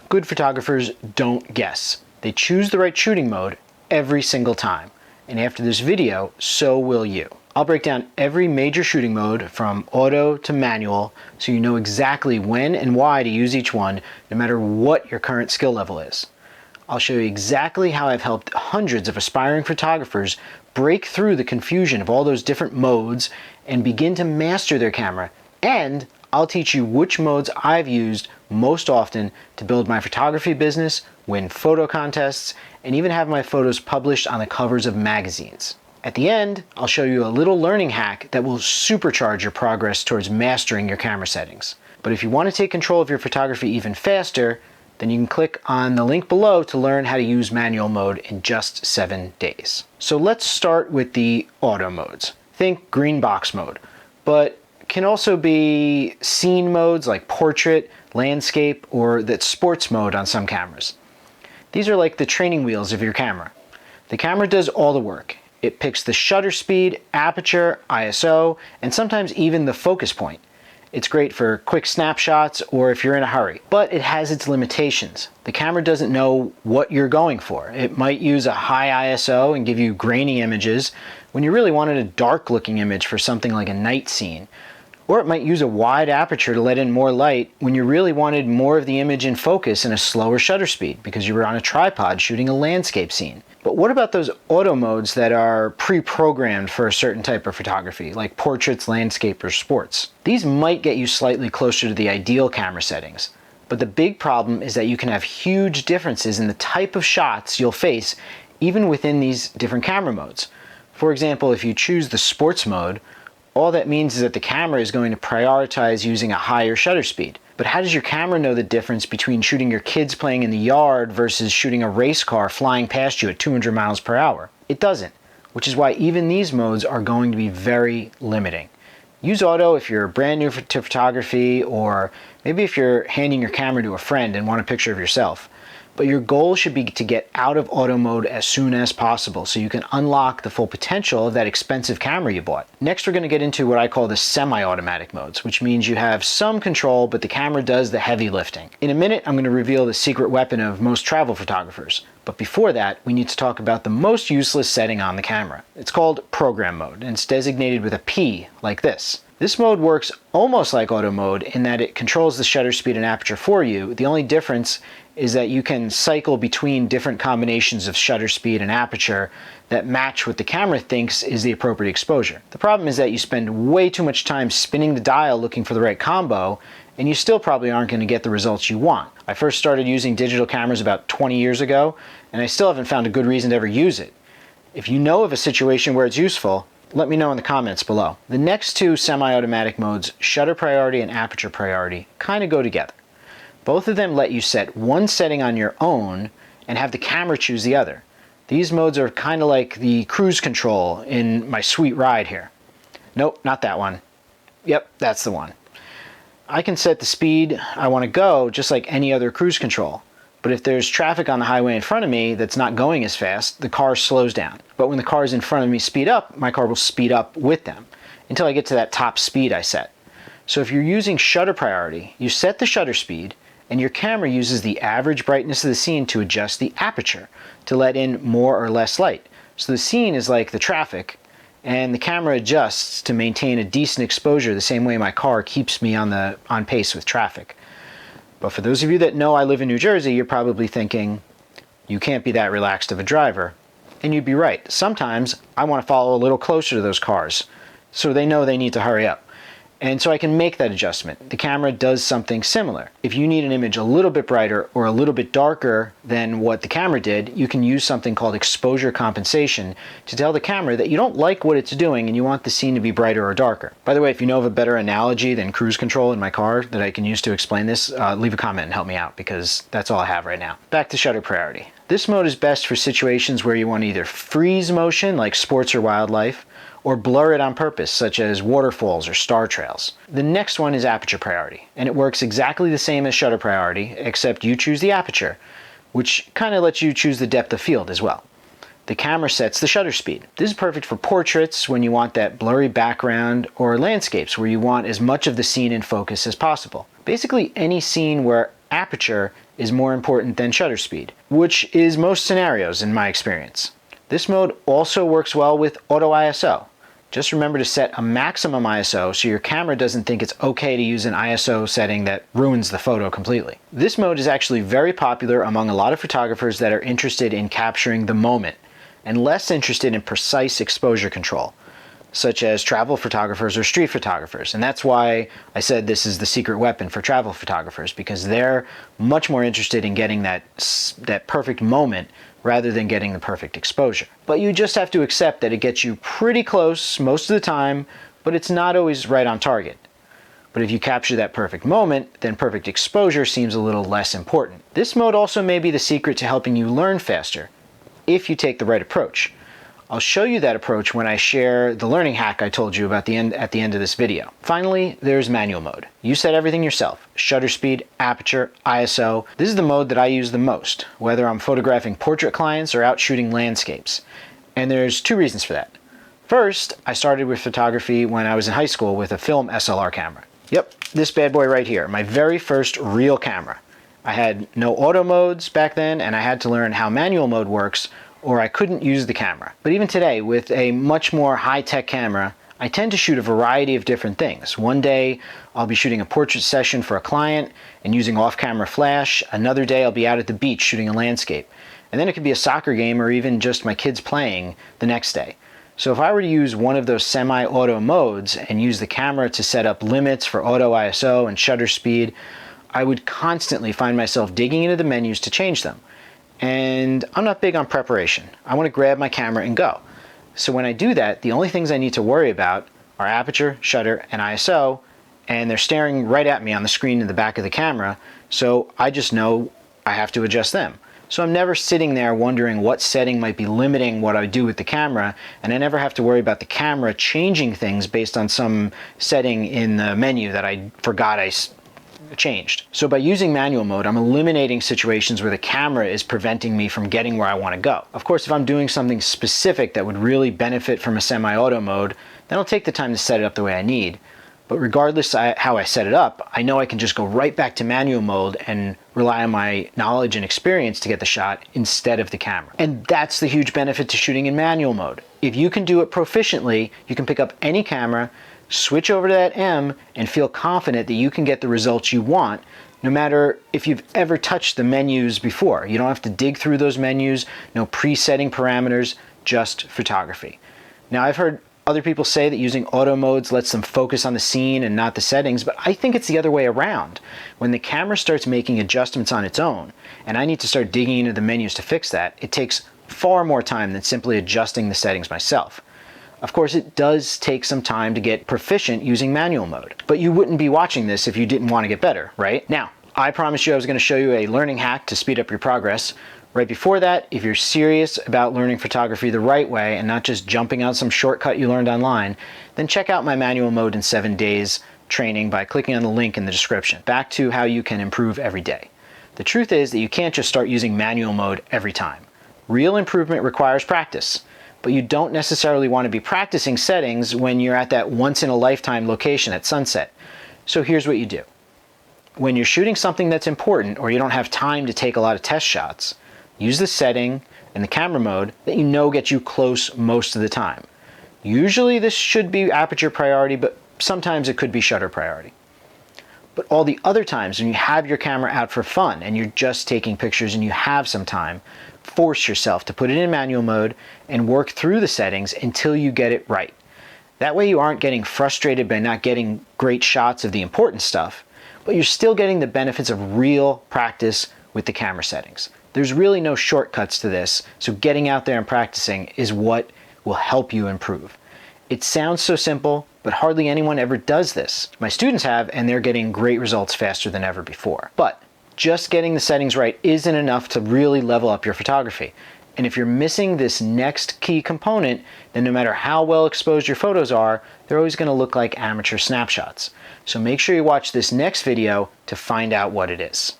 Good photographers don't guess. They choose the right shooting mode every single time. And after this video, so will you. I'll break down every major shooting mode from auto to manual so you know exactly when and why to use each one, no matter what your current skill level is. I'll show you exactly how I've helped hundreds of aspiring photographers break through the confusion of all those different modes and begin to master their camera. And I'll teach you which modes I've used most often to build my photography business, win photo contests, and even have my photos published on the covers of magazines. At the end, I'll show you a little learning hack that will supercharge your progress towards mastering your camera settings. But if you want to take control of your photography even faster, then you can click on the link below to learn how to use manual mode in just 7 days. So let's start with the auto modes. Think green box mode, but can also be scene modes like portrait, landscape, or that sports mode on some cameras. These are like the training wheels of your camera. The camera does all the work. It picks the shutter speed, aperture, ISO, and sometimes even the focus point. It's great for quick snapshots or if you're in a hurry, but it has its limitations. The camera doesn't know what you're going for. It might use a high ISO and give you grainy images when you really wanted a dark looking image for something like a night scene. Or it might use a wide aperture to let in more light when you really wanted more of the image in focus and a slower shutter speed because you were on a tripod shooting a landscape scene. But what about those auto modes that are pre-programmed for a certain type of photography, like portraits, landscape, or sports? These might get you slightly closer to the ideal camera settings. But the big problem is that you can have huge differences in the type of shots you'll face even within these different camera modes. For example, if you choose the sports mode, all that means is that the camera is going to prioritize using a higher shutter speed. But how does your camera know the difference between shooting your kids playing in the yard versus shooting a race car flying past you at 200 miles per hour? It doesn't, which is why even these modes are going to be very limiting. Use auto if you're brand new to photography, or maybe if you're handing your camera to a friend and want a picture of yourself. But your goal should be to get out of auto mode as soon as possible so you can unlock the full potential of that expensive camera you bought. Next, we're going to get into what I call the semi-automatic modes, which means you have some control, but the camera does the heavy lifting. In a minute, I'm going to reveal the secret weapon of most travel photographers. But before that, we need to talk about the most useless setting on the camera. It's called program mode, and it's designated with a P, like this. This mode works almost like auto mode in that it controls the shutter speed and aperture for you. The only difference is that you can cycle between different combinations of shutter speed and aperture that match what the camera thinks is the appropriate exposure. The problem is that you spend way too much time spinning the dial looking for the right combo, and you still probably aren't going to get the results you want. I first started using digital cameras about 20 years ago, and I still haven't found a good reason to ever use it. If you know of a situation where it's useful, let me know in the comments below. The next two semi-automatic modes, shutter priority and aperture priority, kind of go together. Both of them let you set one setting on your own and have the camera choose the other. These modes are kind of like the cruise control in my sweet ride here. Nope, not that one. Yep, that's the one. I can set the speed I want to go just like any other cruise control. But if there's traffic on the highway in front of me that's not going as fast, the car slows down. But when the cars in front of me speed up, my car will speed up with them until I get to that top speed I set. So if you're using shutter priority, you set the shutter speed, and your camera uses the average brightness of the scene to adjust the aperture to let in more or less light. So the scene is like the traffic, and the camera adjusts to maintain a decent exposure the same way my car keeps me on pace with traffic. But for those of you that know I live in New Jersey, you're probably thinking, you can't be that relaxed of a driver. And you'd be right. Sometimes I want to follow a little closer to those cars so they know they need to hurry up. And so I can make that adjustment. The camera does something similar. If you need an image a little bit brighter or a little bit darker than what the camera did, you can use something called exposure compensation to tell the camera that you don't like what it's doing and you want the scene to be brighter or darker. By the way, if you know of a better analogy than cruise control in my car that I can use to explain this, leave a comment and help me out because that's all I have right now. Back to shutter priority. This mode is best for situations where you want to either freeze motion like sports or wildlife, or blur it on purpose, such as waterfalls or star trails. The next one is aperture priority, and it works exactly the same as shutter priority, except you choose the aperture, which kind of lets you choose the depth of field as well. The camera sets the shutter speed. This is perfect for portraits when you want that blurry background, or landscapes where you want as much of the scene in focus as possible. Basically any scene where aperture is more important than shutter speed, which is most scenarios in my experience. This mode also works well with auto ISO. Just remember to set a maximum ISO so your camera doesn't think it's okay to use an ISO setting that ruins the photo completely. This mode is actually very popular among a lot of photographers that are interested in capturing the moment and less interested in precise exposure control, such as travel photographers or street photographers. And that's why I said this is the secret weapon for travel photographers, because they're much more interested in getting that perfect moment rather than getting the perfect exposure. But you just have to accept that it gets you pretty close most of the time, but it's not always right on target. But if you capture that perfect moment, then perfect exposure seems a little less important. This mode also may be the secret to helping you learn faster, if you take the right approach. I'll show you that approach when I share the learning hack I told you about at the end of this video. Finally, there's manual mode. You set everything yourself: shutter speed, aperture, ISO. This is the mode that I use the most, whether I'm photographing portrait clients or out shooting landscapes. And there's two reasons for that. First, I started with photography when I was in high school with a film SLR camera. Yep, this bad boy right here, my very first real camera. I had no auto modes back then, and I had to learn how manual mode works, or I couldn't use the camera. But even today, with a much more high-tech camera, I tend to shoot a variety of different things. One day, I'll be shooting a portrait session for a client and using off-camera flash. Another day, I'll be out at the beach shooting a landscape. And then it could be a soccer game or even just my kids playing the next day. So if I were to use one of those semi-auto modes and use the camera to set up limits for auto ISO and shutter speed, I would constantly find myself digging into the menus to change them. And I'm not big on preparation. I want to grab my camera and go. So when I do that, the only things I need to worry about are aperture, shutter, and ISO, and they're staring right at me on the screen in the back of the camera, so I just know I have to adjust them. So I'm never sitting there wondering what setting might be limiting what I do with the camera, and I never have to worry about the camera changing things based on some setting in the menu that I forgot I changed. So by using manual mode, I'm eliminating situations where the camera is preventing me from getting where I want to go. Of course, if I'm doing something specific that would really benefit from a semi-auto mode, then I'll take the time to set it up the way I need. But regardless how I set it up, I know I can just go right back to manual mode and rely on my knowledge and experience to get the shot instead of the camera. And that's the huge benefit to shooting in manual mode. If you can do it proficiently, you can pick up any camera, switch over to that M, and feel confident that you can get the results you want, no matter if you've ever touched the menus before. You don't have to dig through those menus, no presetting parameters, just photography. Now, I've heard other people say that using auto modes lets them focus on the scene and not the settings, but I think it's the other way around. When the camera starts making adjustments on its own, and I need to start digging into the menus to fix that, it takes far more time than simply adjusting the settings myself. Of course, it does take some time to get proficient using manual mode, but you wouldn't be watching this if you didn't want to get better, right? Now, I promised you I was going to show you a learning hack to speed up your progress. Right before that, if you're serious about learning photography the right way and not just jumping on some shortcut you learned online, then check out my manual mode in 7 days training by clicking on the link in the description. Back to how you can improve every day. The truth is that you can't just start using manual mode every time. Real improvement requires practice. But you don't necessarily want to be practicing settings when you're at that once-in-a-lifetime location at sunset. So here's what you do. When you're shooting something that's important or you don't have time to take a lot of test shots, use the setting in the camera mode that you know gets you close most of the time. Usually this should be aperture priority, but sometimes it could be shutter priority. But all the other times when you have your camera out for fun and you're just taking pictures and you have some time, force yourself to put it in manual mode and work through the settings until you get it right. That way you aren't getting frustrated by not getting great shots of the important stuff, but you're still getting the benefits of real practice with the camera settings. There's really no shortcuts to this, so getting out there and practicing is what will help you improve. It sounds so simple, but hardly anyone ever does this. My students have, and they're getting great results faster than ever before. But just getting the settings right isn't enough to really level up your photography. And if you're missing this next key component, then no matter how well exposed your photos are, they're always going to look like amateur snapshots. So make sure you watch this next video to find out what it is.